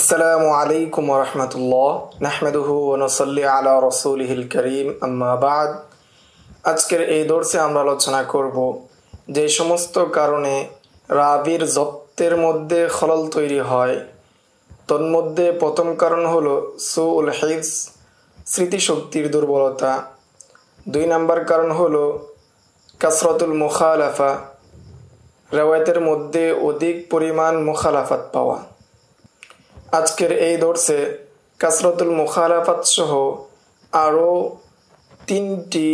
আসসালামু আলাইকুম ওয়া রাহমাতুল্লাহ নাহমাদুহু ওয়া নুসাল্লি আলা রাসূলিহিল কারীম আম্মা বা'দ। আজকের এই দর্সে আমরা আলোচনা করব যে সমস্ত কারণে রাবির জব্তের মধ্যে খলল তৈরি হয়। তন্মধ্যে প্রথম কারণ হলো সুউল হিফজ, স্মৃতিশক্তির দুর্বলতা। 2 নম্বর কারণ হলো কাসরাতুল মুখালাফা, রিওয়ায়াতের মধ্যে অধিক পরিমাণ মুখালাফাত পাওয়া। আজকের এই দর্সে কাসরাতুল মুখালাফাত সহ আরও 3টি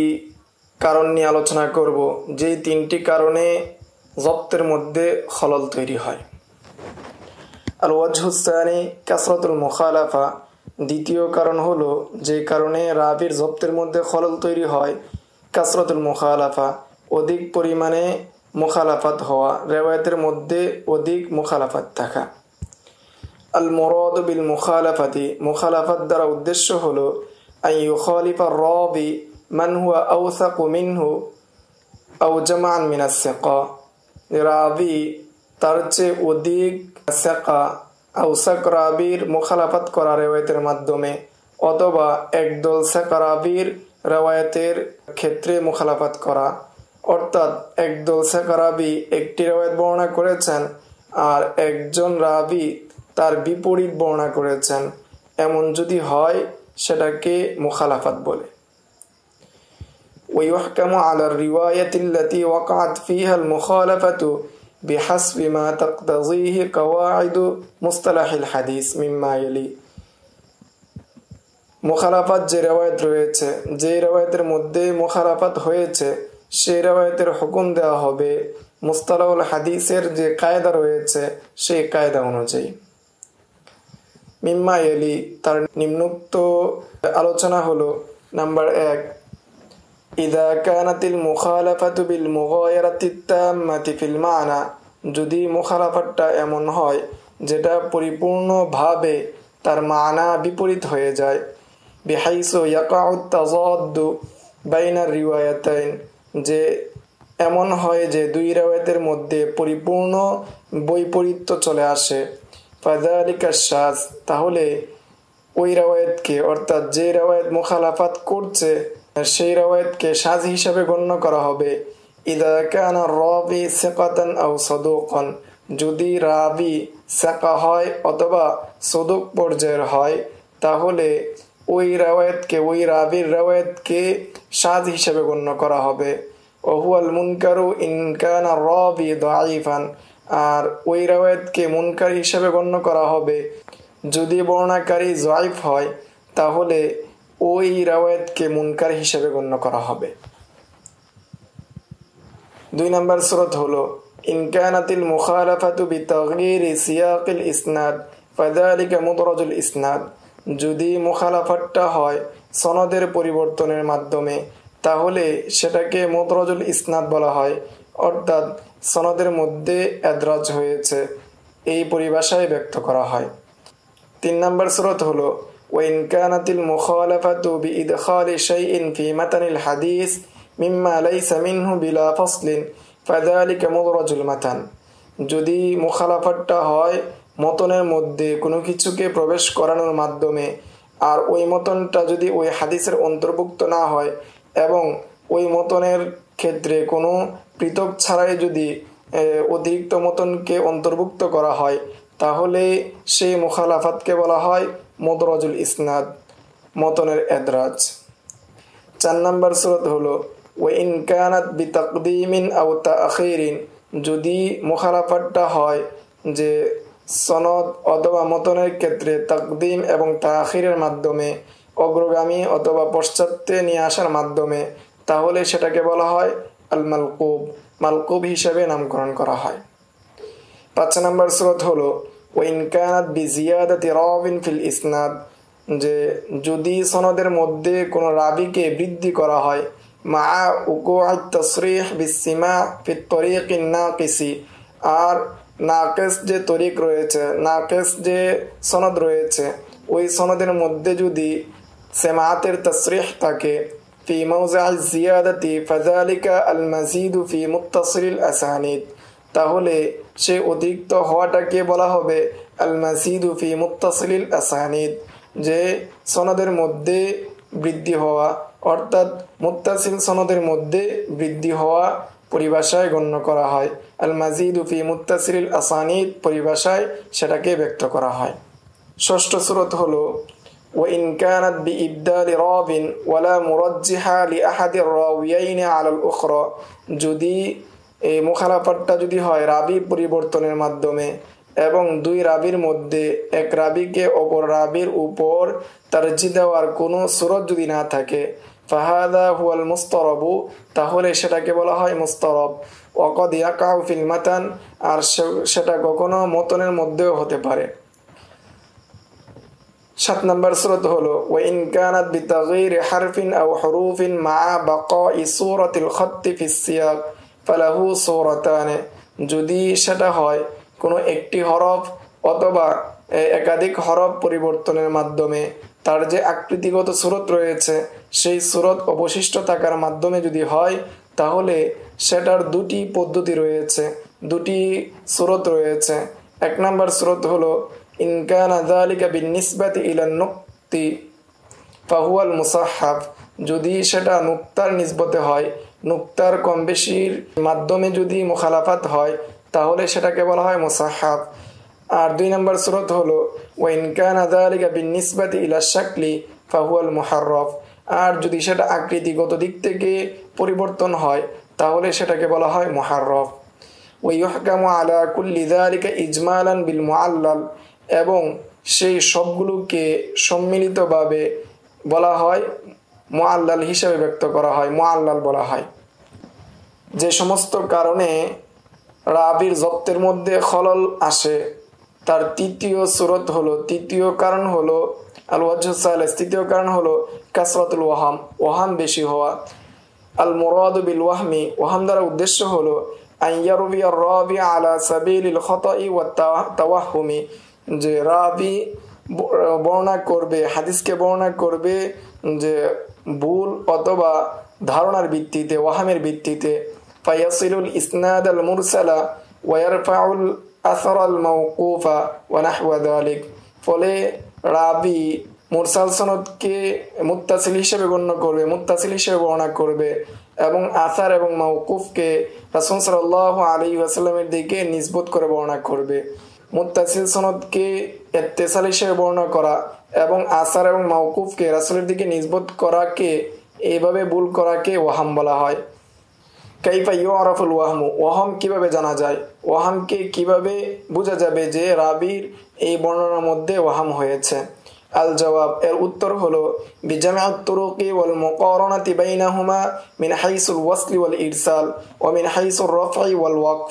কারণ নিয়ে আলোচনা করব, যেই 3টি কারণে জব্তের মধ্যে খলল তৈরি হয়। আল ওয়াজহুস সানি কাসরাতুল মুখালাফা, দ্বিতীয় কারণ হলো যে কারণে রাবির জব্তের মধ্যে খলল তৈরি হয় কাসরাতুল মুখালাফা, অধিক পরিমাণে মুখালাফাত হওয়া, রিওয়ায়াতের মধ্যে অধিক মুখালাফাত থাকা। আল মুরাদ বিল মুখালাফাতি, মুখালাফাত দ্বারা উদ্দেশ্য হলো আন ইউখালিফা রাবি মান হুয়া আওসাকু মিনহু আও জামাআন মিনাস সিকা, রাবি তার চেয়ে অধিক সিকা আওসাক রাবির মুখালাফাত করা রিওয়ায়াতের মাধ্যমে, অথবা একদল সিকা রাবির রিওয়ায়াতের ক্ষেত্রে মুখালাফাত করা। অর্থাৎ একদল সিকা রাবি একটি রিওয়ায়াত বর্ণনা করেছেন আর একজন রাবি তার বিপরীত বর্ণনা করেছেন, এমন যদি হয় সেটাকে মুখালাফাত বলে। ওয়াইহকামু আলা রিওয়ায়াতিল্লাতি ওয়াকাআত ফিহা আল মুখালাফাতু বিহাসবি মা তাকতাযিহি কওয়াইদু মুসতালাহিল হাদিস মিম্মা ইয়ালি। মুখালাফাত যে রিওয়ায়াত রয়েছে, যে রিওয়ায়াতের মধ্যে মুখালাফাত হয়েছে সেই রিওয়ায়াতের হুকুম দেওয়া হবে মুস্তালাহুল হাদিসের যে কায়দা রয়েছে সেই কায়দা অনুযায়ী। মিম্মা ইয়ালি, তার নিম্নোক্ত আলোচনা হলো: নাম্বার 1, ইদা কানাতিল মুখালাফাতু বিল মুগায়ারাতিত তাম্মাতি ফিল মানা, যদি মুখালাফাতটা এমন হয় যেটা পরিপূর্ণভাবে তার মানা বিপরীত হয়ে যায়। বিহাইসু ইয়াকাউত তাযাদ্দু বাইনার রিওয়ায়াতাইন, যে এমন হয় যে 2 রিওয়ায়াতের মধ্যে পরিপূর্ণ বৈপরীত্য চলে আসে। ফাযালিকা শায, তাহলে ওই রিওয়ায়াতকে, অর্থাৎ যে রিওয়ায়াত মুখালাফাত করছে সেই রিওয়ায়াতকে শায হিসাবে গণ্য করা হবে। ইদা কানা রাবি সিকাতান আও সাদুকান, যদি রাবি সিকা হয় অথবা সাদুক পর্যায়ের হয়, তাহলে ওই রিওয়ায়াতকে, ওই রাবির রিওয়ায়াতকে শায হিসাবে গণ্য করা হবে। ওয়া হুয়াল মুনকারু ইন কানা রাবি দাঈফান, আর ওই রিওয়ায়াতকে মুনকার হিসাবে গণ্য করা হবে যদি বর্ণনাকারী যায়িফ হয়, তাহলে ওই রিওয়ায়াতকে মুনকার হিসাবে গণ্য করা হবে। 2 নম্বর শর্ত হলো ইন কানাতিল মুখালাফাতু বিতাগয়িরি সিয়াকিল ইসনাদ ফাযালিকা মুদরাজুল ইসনাদ, যদি মুখালাফাতটা হয় সনদের পরিবর্তনের মাধ্যমে, তাহলে সেটাকে মুদরাজুল ইসনাদ বলা হয়, অর্থাৎ সনদের মধ্যে এদরাজ হয়েছে, এই পরিভাষায় ব্যক্ত করা হয়। 3 নম্বর শর্ত হলো ওয়াইন কানাতিল মুখালাফাতু বিইদখালি শাইইন ফি মাতানিল হাদিস মিম্মা লাইসা মিনহু বিলা ফাসলিন ফাযালিকা মুদরাজুল মাতান, যদি মুখালাফাতটা হয় মতনের মধ্যে কোনো কিছুকে প্রবেশ করানোর মাধ্যমে, আর ওই মতনটা যদি ওই হাদিসের অন্তর্ভুক্ত না হয় এবং ওই মতনের ক্ষেত্রে কোনো পৃথক ছাড়াই যদি অতিরিক্ত মতনকে অন্তর্ভুক্ত করা হয়, তাহলে সেই মুখালাফাতকে বলা হয় মুদরাজুল ইসনাদ, মতনের এদরাজ। 4 নম্বর শর্ত হলো ওয়াইন কানাত বিতাকদীমিন আও তাআখিরিন, যদি মুখালাফাতটা হয় যে সনদ অথবা মতনের ক্ষেত্রে তাকদীম এবং তাআখিরের মাধ্যমে, অগ্রগামী অথবা পশ্চাতে নিয়ে আসার মাধ্যমে, তাহলে সেটাকে বলা হয় আল মালকুব, মালকুব হিসাবে নামকরণ করা হয়। 5 নম্বর শর্ত হলো ওয়াইন কানাত বিজিয়াদাতি রাবিন ফিল ইসনাদ, যে যদি সনদের মধ্যে কোনো রাবিকে বৃদ্ধি করা হয় মা উকুআত তাসরিহ বিসসিমা ফিত তরিকিন নাকিসি, আর নাকিস যে তরিক রয়েছে, নাকিস যে সনদ রয়েছে, ওই সনদের মধ্যে যদি সেমাতের তাসরিহ থাকে ফি মাওজিআ জিয়াদাতি ফাযালিকা আল মাজিদু ফি মুত্তাসিলিল আসানিদ, তাহলে সে অতিরিক্ত হওয়াটাকে বলা হবে আল মাজিদু ফি মুত্তাসিলিল আসানিদ, যে সনদের মধ্যে বৃদ্ধি হওয়া, অর্থাৎ মুত্তাসিল সনদের মধ্যে বৃদ্ধি হওয়া পরিভাষায় গণ্য করা হয়। আল মাজিদু ফি মুত্তাসিলিল আসানিদ পরিভাষায় সেটাকে ব্যক্ত করা হয়। ষষ্ঠ সূরত হলো وإن كانت بإبدال راو ولا مرجح لأحد الراويين على الأخرى, যদি এই মুখালাফাতটা যদি হয় রাবি পরিবর্তনের মাধ্যমে এবং দুই রাবির মধ্যে এক রাবিকে অপর রাবির উপর তারজি দেওয়ার কোনো সূরত যদি না থাকে, ফাহাদা হুয়াল মুস্তারাবু, তাহলে সেটাকে বলা হয় মুস্তারাব। ওয়াকাদ ইয়াকাউ ফিল মাতান, আর সেটা কখনো মতনের মধ্যেও হতে পারে। 7 নম্বর সূরত হলো ওয়াইন কানাত বিতাগয়ির হারফিন আও হুরুফিন মা বাকাই সূরাতিল খাত্তি ফিস সিয়াক ফালাহু সূরাতান, যদি সেটা হয় কোনো একটি হরফ অথবা একাধিক হরফ পরিবর্তনের মাধ্যমে তার যে আকৃতিগত সূরত রয়েছে সেই সূরত অবশিষ্ট থাকার মাধ্যমে যদি হয়, তাহলে সেটার দুটি পদ্ধতি রয়েছে, দুটি সূরত রয়েছে। 1 নম্বর সূরত হলো ইন কানা যালিকা বিনিসবাতি ইলা নুক্তি ফাহুয়াল মুসাহহাফ, যদি সেটা নুক্তার নিসবতে হয়, নুক্তার কম বেশির মাধ্যমে যদি মুখালাফাত হয়, তাহলে সেটাকে বলা হয় মুসাহহাফ। আর 2 নম্বর সূরত হলো ওয়াইন কানা যালিকা বিনিসবাতি ইলা শাকলি ফাহুয়াল মুহাররাফ, আর যদি সেটা আকৃতিগত দিক থেকে পরিবর্তন হয়, তাহলে সেটাকে বলা হয় মুহাররাফ। ওয়া ইউহকামু আলা কুল্লি যালিকা ইজমালান বিল মুআল্লাল, এবং সেই সবগুলোকে সম্মিলিতভাবে বলা হয় মুআল্লাল হিসাবে ব্যক্ত করা হয়, মুআল্লাল বলা হয়। যে সমস্ত কারণে রাবির জব্তের মধ্যে খলল আসে, তার তৃতীয় সূরত হলো, তৃতীয় কারণ হলো আল ওয়াজহু সালিস, তৃতীয় কারণ হলো কাসরাতুল ওয়াহাম, ওয়াহাম বেশি হওয়া। আল মুরাদু বিল ওয়াহমি, ওয়াহাম দ্বারা উদ্দেশ্য হলো আন ইয়ারবিয়া রাবি আলা সাবিলিল খাতাই ওয়া তাওয়াহুমি, যে রাবি বর্ণনা করবে, হাদিসকে বর্ণনা করবে যে ভুল অথবা ধারণার ভিত্তিতে, ওয়াহামের ভিত্তিতে। ফায়াসিলুল ইসনাদ আল মুরসালা ওয়া ইয়ারফাউল আসার আল মাওকুফা ওয়া নাহওয়া যালিক, ফলে রাবি মুরসাল সনদকে মুত্তাসিল হিসেবে গণ্য করবে, মুত্তাসিল হিসেবে বর্ণনা করবে, এবং আসার এবং মাওকুফকে রাসূল সাল্লাল্লাহু আলাইহি ওয়াসাল্লামের দিকে নিসবত করে বর্ণনা করবে। মুত্তাসিল সনদকে ইত্তিসাল হিসেবে বর্ণনা করা এবং আসার এবং মাওকুফকে রাসূলের দিকে নিসবত করাকে, এইভাবে ভুল করাকে ওয়াহাম বলা হয়। কাইফা ইউরাফুল ওয়াহমু, ওয়াহাম কিভাবে জানা যায়, ওয়াহামকে কিভাবে বোঝা যাবে যে রাবির এই বর্ণনার মধ্যে ওয়াহাম হয়েছে। আল জবাব, এর উত্তর হলো বিজামিআত তুরুকি ওয়াল মুকারানাতি বাইনাহুমা মিন হাইসুল ওয়াসলি ওয়াল ইরসাল ওয়া মিন হাইসুর রাফই ওয়াল ওয়াকফ,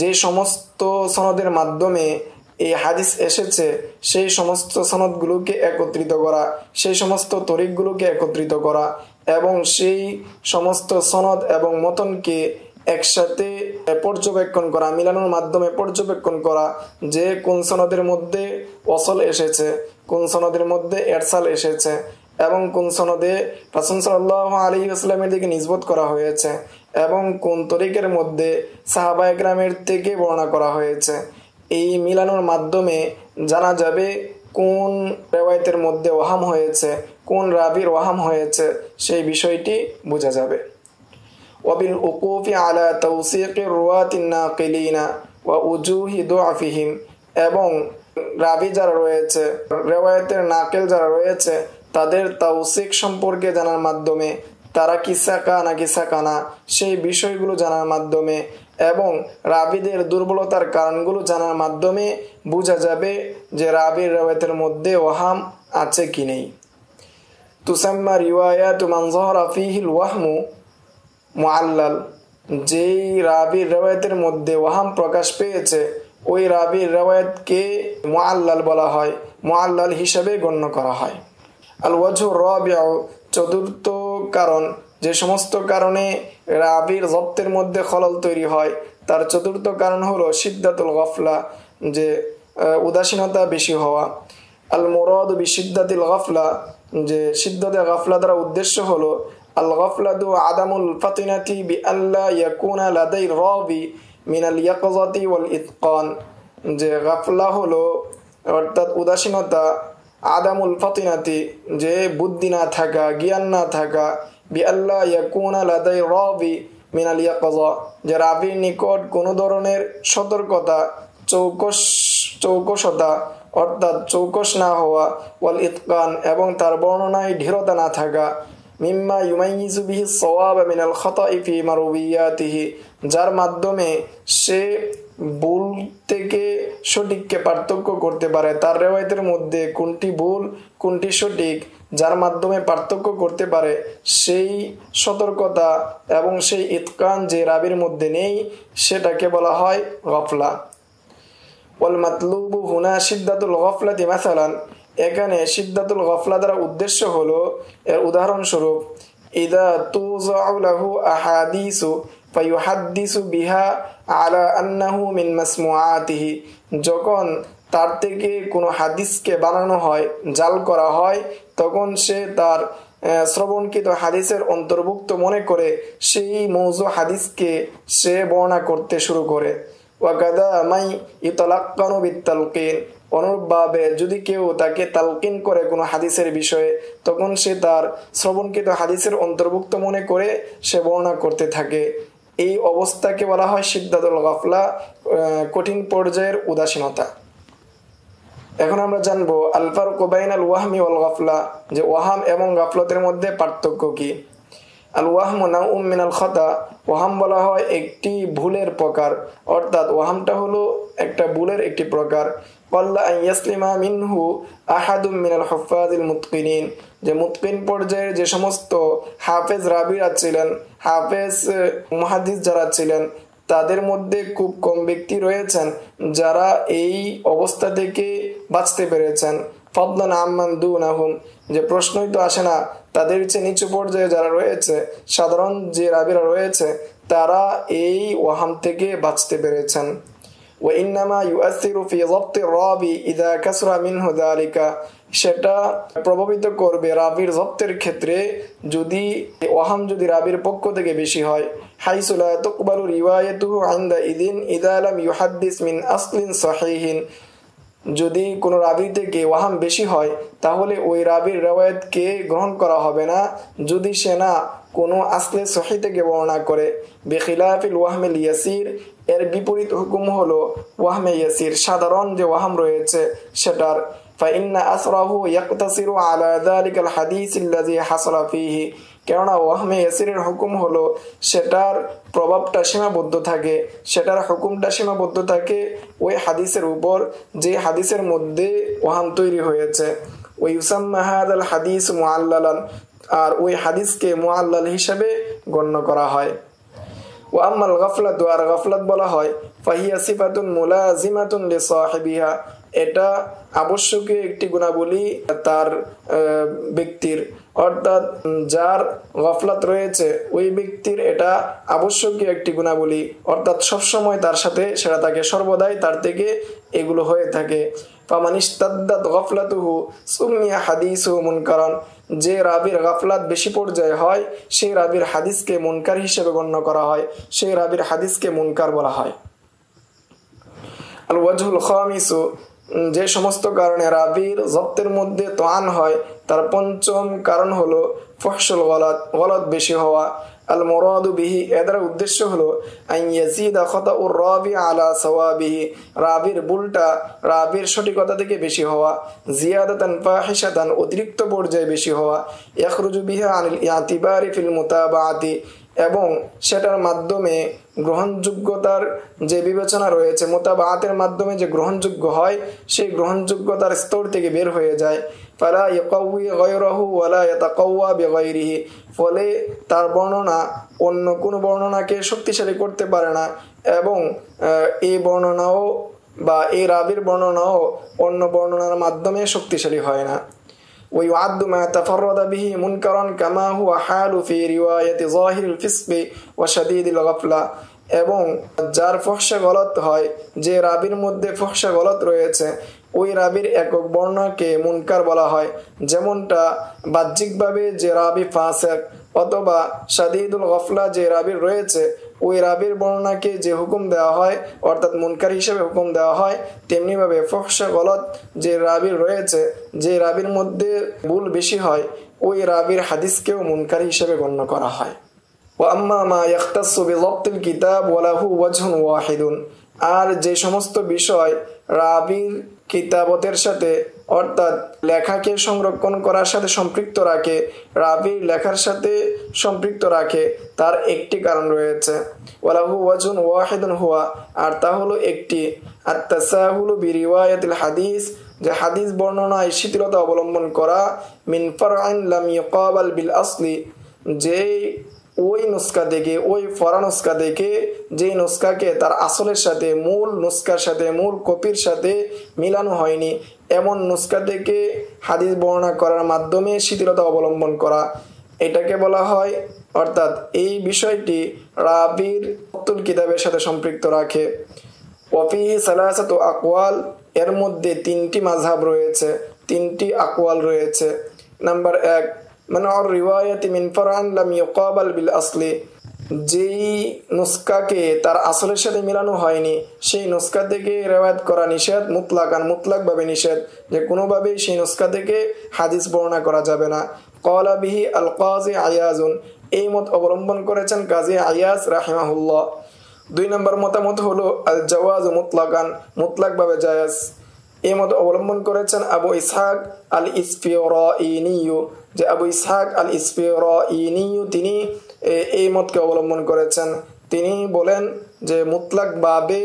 যে সমস্ত সনদের মাধ্যমে এই হাদিস এসেছে সেই সমস্ত সনদগুলোকে একত্রিত করা, সেই সমস্ত তরিকগুলোকে একত্রিত করা, এবং সেই সমস্ত সনদ এবং মতনকে একসাথে পর্যবেক্ষণ করা, মিলানোর মাধ্যমে পর্যবেক্ষণ করা যে কোন সনদের মধ্যে ওয়াসল এসেছে, কোন সনদের মধ্যে ইরসাল এসেছে, এবং কোন সনদে রাসূল সাল্লাল্লাহু আলাইহি ওয়াসাল্লামের দিকে নিসবত করা হয়েছে, এবং কোন তরিকের মধ্যে সাহাবায়ে কেরামের থেকে বর্ণনা করা হয়েছে। এই মিলানোর মাধ্যমে জানা যাবে কোন রিওয়ায়াতের মধ্যে ওয়াহাম হয়েছে, কোন রাবির ওয়াহাম হয়েছে, সেই বিষয়টি বোঝা যাবে। ওয়াবিল উকুফি আলা তাওসীকির রুওয়াতিন নাকিলিনা ওয়া উজুহি দুআফিহিম, এবং রাবি যারা রয়েছে, রিওয়ায়াতের নাকিল যারা রয়েছে, তাদের তাওসীক সম্পর্কে জানার মাধ্যমে, তারা কি সাকা নাকি সাকানা সেই বিষয়গুলো জানার মাধ্যমে, এবং রাবিদের দুর্বলতার কারণগুলো জানার মাধ্যমে বোঝা যাবে যে রাবির রিওয়ায়াতের মধ্যে ওয়াহাম আছে কি নেই। তুসাম্মা রিওয়ায়াতু মান যাহারা ফীহিল ওয়াহমু মুআল্লাল, যেই রাবির রিওয়ায়াতের মধ্যে ওয়াহাম প্রকাশ পেয়েছে ওই রাবির রিওয়ায়াতকে মুআল্লাল বলা হয়, মুআল্লাল হিসাবে গণ্য করা হয়। আল ওয়াজহু রাবিউ, চতুর্থ কারণ, যে সমস্ত কারণে রাবির জব্তের মধ্যে খলল তৈরি হয় তার চতুর্থ কারণ হলো শিদ্দাতুল গাফলা, যে উদাসীনতা বেশি হওয়া। আল মুরাদু বিশিদ্দাতিল গাফলা, যে শিদ্দাতে গাফলা দ্বারা উদ্দেশ্য হলো আল গাফলাতু আদামুল ফাতিনাতি বিআল্লা ইয়াকুনা লাদাই রাবি মিনাল ইয়াকযাতি ওয়াল ইতকান, যে গাফলা হলো অর্থাৎ উদাসীনতা, আদামুল ফাতিনাতি যে বুদ্ধি না থাকা, জ্ঞান না থাকা, বিআল্লাহ ইয়াকুনা লাদাই রাবি মিনাল ইয়াকাযা যে রাবির নিকট কোনো ধরনের সতর্কতা, চৌকসতা অর্থাৎ চৌকস না হওয়া, ওয়াল ইতকান এবং তার বর্ণনায় দৃঢ়তা না থাকা, মিম্মা ইউমাইয়িজু বিহি সওয়াব মিনাল খাতাই ফি মারুবিয়াতিহি যার মাধ্যমে সে ভুল থেকে সঠিককে পার্থক্য করতে পারে, তার রেওয়ায়েতের মধ্যে কোনটি ভুল কোনটি সঠিক যার মাধ্যমে পার্থক্য করতে পারে, সেই সতর্কতা এবং সেই ইতকান যে রাবির মধ্যে নেই সেটাকে বলা হয় গফলা। ওয়াল মাতলুবু হুনা শিদ্দাতুল গফলাতি মাসালান এখানে শিদ্দাতুল গফলা দ্বারা উদ্দেশ্য হলো, এর উদাহরণস্বরূপ ইদা তুযাউ লাহু আহাদিসু ফায়ুহাদ্দিসু বিহা আলা আন্নাহু মিন মাসমুআতিহি যখন তার থেকে কোনো হাদিসকে বানানো হয়, জাল করা হয়, তখন সে তার শ্রবণকৃত হাদিসের অন্তর্ভুক্ত মনে করে সেই মৌজু হাদিসকে সে বর্ণনা করতে শুরু করে। ওয়াকাদা মাই ইতলাক্কানু বিত্তালকিন অনুরূপভাবে যদি কেউ তাকে তালকিন করে কোনো হাদিসের বিষয়ে, তখন সে তার শ্রবণকৃত হাদিসের অন্তর্ভুক্ত মনে করে সে বর্ণনা করতে থাকে। এই অবস্থাকে বলা হয় শিদ্দাতুল গাফলা, কঠিন পর্যায়ের উদাসীনতা। এখন আমরা জানবো আল ফারকু বাইনাল ওয়াহমি ওয়াল গাফলা যে ওয়াহাম এবং গাফলতের মধ্যে পার্থক্য কি। আল ওয়াহমু নাউম মিনাল খাতা ওয়াহাম বলা হয় একটি ভুলের প্রকার, অর্থাৎ ওয়াহামটা হলো একটা ভুলের একটি প্রকার। ওয়াল্লা আন ইয়াসলিমা মিনহু আহাদুম মিনাল হুফাযিল মুতকিনিন যে মুতকিন পর্যায়ের যে সমস্ত হাফেজ রাবিরা ছিলেন, হাফেজ মুহাদ্দিস যারা ছিলেন, তাদের মধ্যে খুব কম ব্যক্তি রয়েছেন যারা এই অবস্থা থেকে বাঁচতে পেরেছেন। ফাদলান আম্মান দুনাহুম যে প্রশ্নই তো আসে না, তাদের চেয়ে নিচু পর্যায়ে যারা রয়েছে, সাধারণ যে রাবিরা রয়েছে, তারা এই ওয়াহাম থেকে বাঁচতে পেরেছেন। ওয়া ইন্নামা ইউআসিরু ফি যাবতির রাবি ইযা কাসরা মিনহু যালিকা সেটা প্রভাবিত করবে রাবির জব্তের ক্ষেত্রে যদি ওয়াহাম যদি রাবির পক্ষ থেকে বেশি হয়। হাইসু লা তুকবালু রিওয়ায়াতুহু ইনদা ইদিন ইযা লাম ইউহাদ্দিস মিন আসলিন সহিহিন যদি কোনো রাবি থেকে ওয়াহাম বেশি হয় তাহলে ওই রাবির রিওয়ায়াতকে গ্রহণ করা হবে না যদি সে না কোনো আসলে সহি থেকে বর্ণনা করে। বিখিলাফিল ওয়াহমিল ইয়াসির এর বিপরীত হুকুম হলো ওয়াহমে ইয়াসির সাধারণ যে ওয়াহাম রয়েছে সেটার। ফাইন্না আসরাহু ইয়াকতাসিরু আলা যালিকাল হাদিস আল্লাযী হাসালা ফীহি কেননা ওয়াহমে ইয়াসিরের হুকুম হলো সেটার প্রভাবটা সীমাবদ্ধ থাকে, সেটার হুকুমটা সীমাবদ্ধ থাকে ওই হাদিসের উপর যে হাদিসের মধ্যে ওয়াহাম তৈরি হয়েছে। ওয়া ইউসাম্মা হাযাল হাদিস মুআল্লালান আর ওই হাদিসকে মুআল্লাল হিসেবে গণ্য করা হয়। ওয়া আম্মাল গাফলাতু আর গাফলাত বলা হয় ফাহিয়া সিফাতুন মুলাজিমাতুন লিসাহিবিহা এটা আবশ্যকীয় একটি গুণাবলী তার ব্যক্তির, অর্থাৎ যার গাফলাত রয়েছে ওই ব্যক্তির এটা আবশ্যকীয় একটি গুণাবলী, অর্থাৎ সবসময় তার সাথে সেটা থাকে, সর্বদাই তার থেকে এগুলো হয়ে থাকে। ফামান ইশতাদ্দাত গাফলাতুহু সুমিয়া হাদিসুহু মুনকারান যে রাবির গাফলাত বেশি পর্যায়ে হয় সেই রাবির হাদিসকে মুনকার হিসেবে গণ্য করা হয়, সেই রাবির হাদিসকে মুনকার বলা হয়। আল ওয়াজহুল খামিসু যে সমস্ত কারণে রাবির জব্তের মধ্যে তোয়ান হয় তার পঞ্চম কারণ হলো ফহশুল গলত বেশি হওয়া। আল মুরাদু বিহি এর উদ্দেশ্য হলো আন ইয়াজিদা খাতাউর রাবি আলা সাওয়াবিহি রাবির ভুলটা রাবির সঠিকতা থেকে বেশি হওয়া, জিয়াদাতান ফাহিশাতান অতিরিক্ত পর্যায়ে বেশি হওয়া, ইয়াখরুজু বিহা আনিল ইতিবারি ফিল মুতাবাআতি এবং সেটার মাধ্যমে গ্রহণযোগ্যতার যে বিবেচনা রয়েছে, মুতাবাআতের মাধ্যমে যে গ্রহণযোগ্য হয় সেই গ্রহণযোগ্যতার স্তর থেকে বের হয়ে যায়। ফালা ইয়াকাউই গায়রাহু ওয়ালা ইয়াতাকাওয়া বিগায়রিহি ফলে তার বর্ণনা অন্য কোনো বর্ণনাকে শক্তিশালী করতে পারে না এবং এই বর্ণনাও বা এই রাবির বর্ণনাও অন্য বর্ণনার মাধ্যমে শক্তিশালী হয় না। ويعد ما تفرد به منكرا كما هو حال في رواية ظاهر الفسق وشديد الغفلة এবং যার ফহশা গলত হয় যে রাবির মধ্যে ফহশা গলত রয়েছে ওই রাবির একক বর্ণনাকে মুনকার বলা হয়, যেমনটা বাহ্যিকভাবে যে রাবি ফাসিক অথবা শাদীদুল গফলা যে রাবির রয়েছে ওই রাবির বর্ণনাকে যে হুকুম দেওয়া হয় অর্থাৎ মুনকার হিসেবে হুকুম দেওয়া হয়, তেমনিভাবে ফহশা গলত যে রাবির রয়েছে, যে রাবির মধ্যে ভুল বেশি হয়, ওই রাবির হাদিসকেও মুনকার হিসেবে গণ্য করা হয়। ওয়াম্মা মা ইয়াখতাসসু বিযাবতিল কিতাব ওয়া লাহু ওয়াজহুন ওয়াহিদুন, আর যে সমস্ত বিষয় রাবির কিতাবতের সাথে অর্থাৎ লেখাকে সংরক্ষণ করার সাথে সম্পৃক্ত রাখে, রাবির লেখার সাথে সম্পৃক্ত রাখে, তার একটি কারণ রয়েছে। ওয়ালাহু ওয়াজহুন ওয়াহিদুন হুয়া, আর তা হলো একটি আত-তাসাহুলু বিরিওয়ায়াতিল হাদিস, যে হাদিস বর্ণনায় শিথিলতা অবলম্বন করা, মিন ফারআইন লাম ইউকাবাল বিল আসলি, যে ওই নুসখা থেকে, ওই ফরা নুসখা থেকে, যেই নুসখাকে তার আসলের সাথে, মূল নুসখার সাথে, মূল কপির সাথে মিলানো হয়নি, এমন নুসখা থেকে হাদিস বর্ণনা করার মাধ্যমে শিথিলতা অবলম্বন করা, এটাকে বলা হয়, অর্থাৎ এই বিষয়টি রাবির উক্তুল কিতাবের সাথে সম্পৃক্ত রাখে। ওয়াফি সালাসাতু আকওয়াল, এর মধ্যে তিনটি মাযহাব রয়েছে, তিনটি আকওয়াল রয়েছে। নাম্বার 1, মানউর রিওয়ায়াতি মিন ফারআন লাম ইউকাবাল বিল আসলি, যেই নুসখাকে তার আসলের সাথে মিলানো হয়নি সেই নুসখা থেকে রিওয়ায়াত করা নিষেধ, মুতলাকান, মুতলাকভাবে নিষেধ, যে কোনোভাবেই সেই নুসখা থেকে হাদিস বর্ণনা করা যাবে না। ক্বালা বিহি আল কাযী আয়াজুন, এই মত অবলম্বন করেছেন কাজী আয়াজ রাহিমাহুল্লাহ। 2 নম্বর মতামত হলো আল জাওয়াজ মুতলাকান, মুতলাকভাবে জায়েজ, এই মত অবলম্বন করেছেন আবু ইসহাক আল ইসফিরাইনিয়ু, যে আবু ইসহাক আল ইসফিরাইনিয়ু তিনি এই মতকে অবলম্বন করেছেন। তিনি বলেন যে মুতলাকভাবে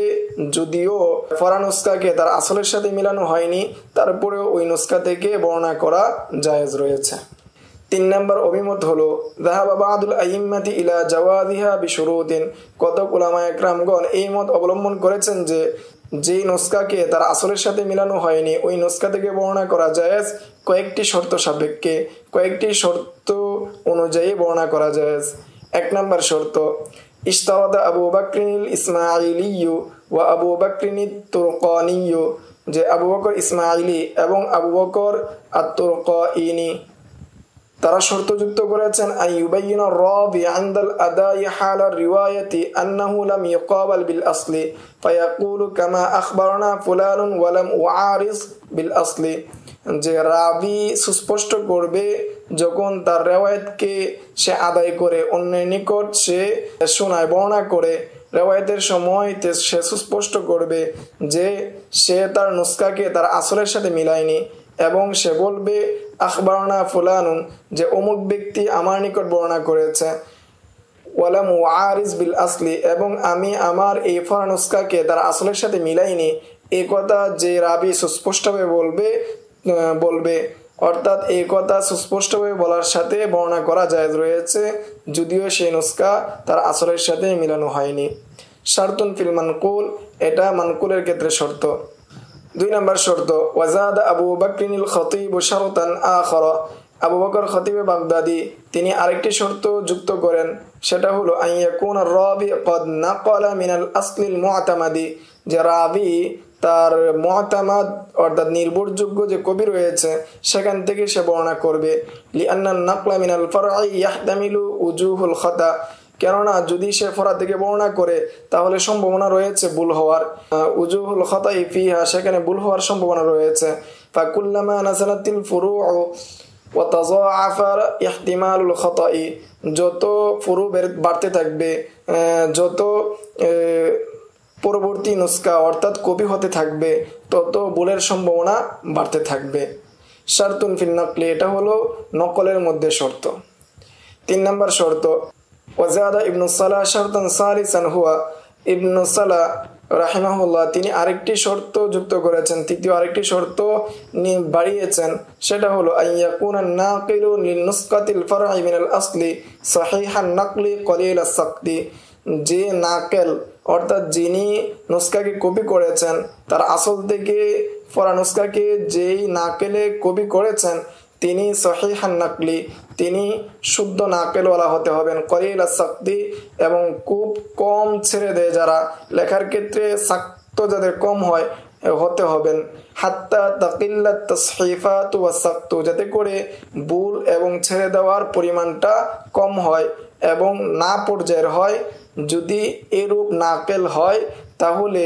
যদিও ফরা নুসখাকে তার আসলের সাথে মিলানো হয়নি, তারপরেও ওই নুসখা থেকে বর্ণনা করা জায়েজ রয়েছে। 3 নম্বর অভিমত হলো যাহাবা বাদুল আইম্মাতি ইলা জাওয়াজিহা বিশুরুতিন, কতক উলামায়ে কেরামগণ এই মত অবলম্বন করেছেন যে যেই নুসখাকে তার আসলের সাথে মিলানো হয়নি ওই নুসখা থেকে বর্ণনা করা জায়েজ, কয়েকটি শর্ত সাপেক্ষে, কয়েকটি শর্ত অনুযায়ী বর্ণনা করা জায়েজ। 1 নম্বর শর্ত, ইশতারাদা আবু বকরিল ইসমাঈলিয়্যু ওয়া আবু বকরিনিত তুরকানিয়্যু, যে আবু বকর ইসমাঈলি এবং আবু বকর আত-তুরকাইনি তারা শর্তযুক্ত করেছেন আইয়ুবাইয়িনা রাবি আনদাল আদাই হালার রিওয়ায়াতি আন্নাহু লাম ইউকাবাল বিল আসলি ফায়াকুলু কামা আখবারনা ফুলানুন ওয়া লাম উআরিজ বিল আসলি, যে রাবি সুস্পষ্ট করবে যখন তার রিওয়ায়াতকে সে আদায় করে অন্যের নিকট সে শোনায়, বর্ণনা করে, রিওয়ায়াতের সময় সে সুস্পষ্ট করবে যে সে তার নুসখাকে তার আসলের সাথে মিলায়নি, এবং সে বলবে আখবারনা ফুলানুন, যে অমুক ব্যক্তি আমার নিকট বর্ণনা করেছে, ওয়ালাম ওয়ারিজ বিল আসলি, এবং আমি আমার এই ফরা নুসখাকে তার আসলের সাথে মিলাইনি, এই কথা যে রাবি সুস্পষ্টভাবে বলবে, অর্থাৎ এই কথা সুস্পষ্টভাবে বলার সাথে বর্ণনা করা জায়েজ রয়েছে যদিও সেই নুসখা তার আসলের সাথে মিলানো হয়নি। শারতুন ফিল মানকুল, এটা মানকুলের ক্ষেত্রে শর্ত। 2 নম্বর শর্ত, ওয়াজাদা আবু বকরিল খতিব শারতান আখারা, আবু বকর খতিবে বাগদাদি তিনি আরেকটি শর্ত যুক্ত করেন, সেটা হলো আইয়াকুনা রাবি ক্বাদ নাকালা মিনাল আসলিল মুআতামাদি, যে রাবি তার মুআতামাদ অর্থাৎ নির্ভরযোগ্য যে কবি রয়েছে সেখান থেকে সে বর্ণনা করবে। লিআন্না নাকলা মিনাল ফারঈ ইয়াহতামিলু উজুহুল খাতা, কেননা যদি সে ফরা থেকে বর্ণনা করে তাহলে সম্ভাবনা রয়েছে ভুল হওয়ার, উজুহুল খাতাই ফিহা, সেখানে ভুল হওয়ার সম্ভাবনা রয়েছে। ফাকুল্লামা নাযালাতিল ফুরুউ ওয়া তাযাআফা ইহতিমালুল খাতাই, যত ফুরু বাড়তে থাকবে, যত পরবর্তী নুসখা অর্থাৎ কপি হতে থাকবে, তত ভুলের সম্ভাবনা বাড়তে থাকবে। শারতুন ফিল নাকলি, এটা হলো নকলের মধ্যে শর্ত। 3 নম্বর শর্ত, ওয়াজাদা ইবনু সালাহ শারতান সালিসান হুয়া, ইবনু সালাহ রাহিমাহুল্লাহ তিনি আরেকটি শর্ত যুক্ত করেছেন, তৃতীয় আরেকটি শর্ত বাড়িয়েছেন, সেটা হলো আইয়াকুনা নাকিলু লিন নুসকাতিল ফারঈ মিনাল আসলি সহিহান নাকলি কলিল আস-সাকতি, যে নাকেল অর্থাৎ যিনি নুসখাকে কপি করেছেন তার আসল থেকে ফরা নুসখাকে যেই নাকেলে কপি করেছেন তিনি সহিহান নাকলি, তিনি শুদ্ধ নাকেলওয়ালা হতে হবেন, কলিল আস-সাকতি, এবং খুব কম ছেড়ে দেয় যারা লেখার ক্ষেত্রে সাক্ত যাদের কম হয় হতে হবেন, হাত্তা তাকিল্লাত তাসহিফাতু ওয়াস সাক্তু, যাতে করে ভুল এবং ছেড়ে দেওয়ার পরিমাণটা কম হয় এবং না পর্যায়ের হয়, যদি এরূপ নাকেল হয় তাহলে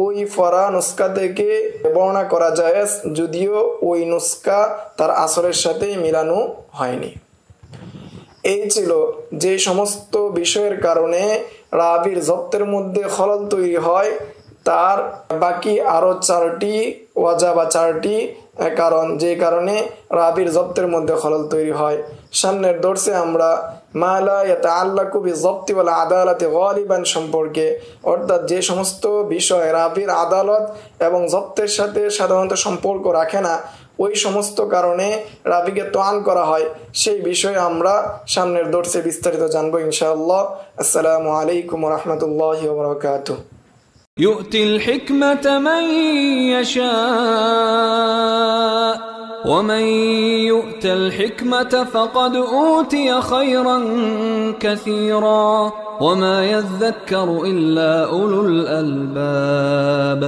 ওই ফরা নুস্কা থেকে বর্ণনা করা যায়, যদিও ওই নুস্কা তার আসরের সাথে মিলানো হয়নি। এই ছিল যে সমস্ত বিষয়ের কারণে রাবির জব্তের মধ্যে খলল তৈরি হয়, তার বাকি আরো 4টি ওয়াজা বা 4টি কারণ, যে কারণে রাবির জব্তের মধ্যে খলল তৈরি হয়। সামনের দর্সে আমরা মা লা ইয়াতাআল্লাকু বিযবতি ওয়াল আদালাতি গালিবান সম্পর্কে, অর্থাৎ যে সমস্ত বিষয় রাবির আদালত এবং জব্তের সাথে সাধারণত সম্পর্ক রাখে না, ওই সমস্ত কারণে রাবিকে তোয়ান করা হয়, সেই বিষয়ে আমরা সামনের দর্সে বিস্তারিত জানবো ইনশাআল্লাহ। আসসালামু আলাইকুম ওয়া রাহমাতুল্লাহি ওয়া বারাকাতুহু। يؤتي الحكمة من يشاء ومن يؤت الحكمة فقد أوتي خيرا كثيرا وما يذكر إلا أولو الألباب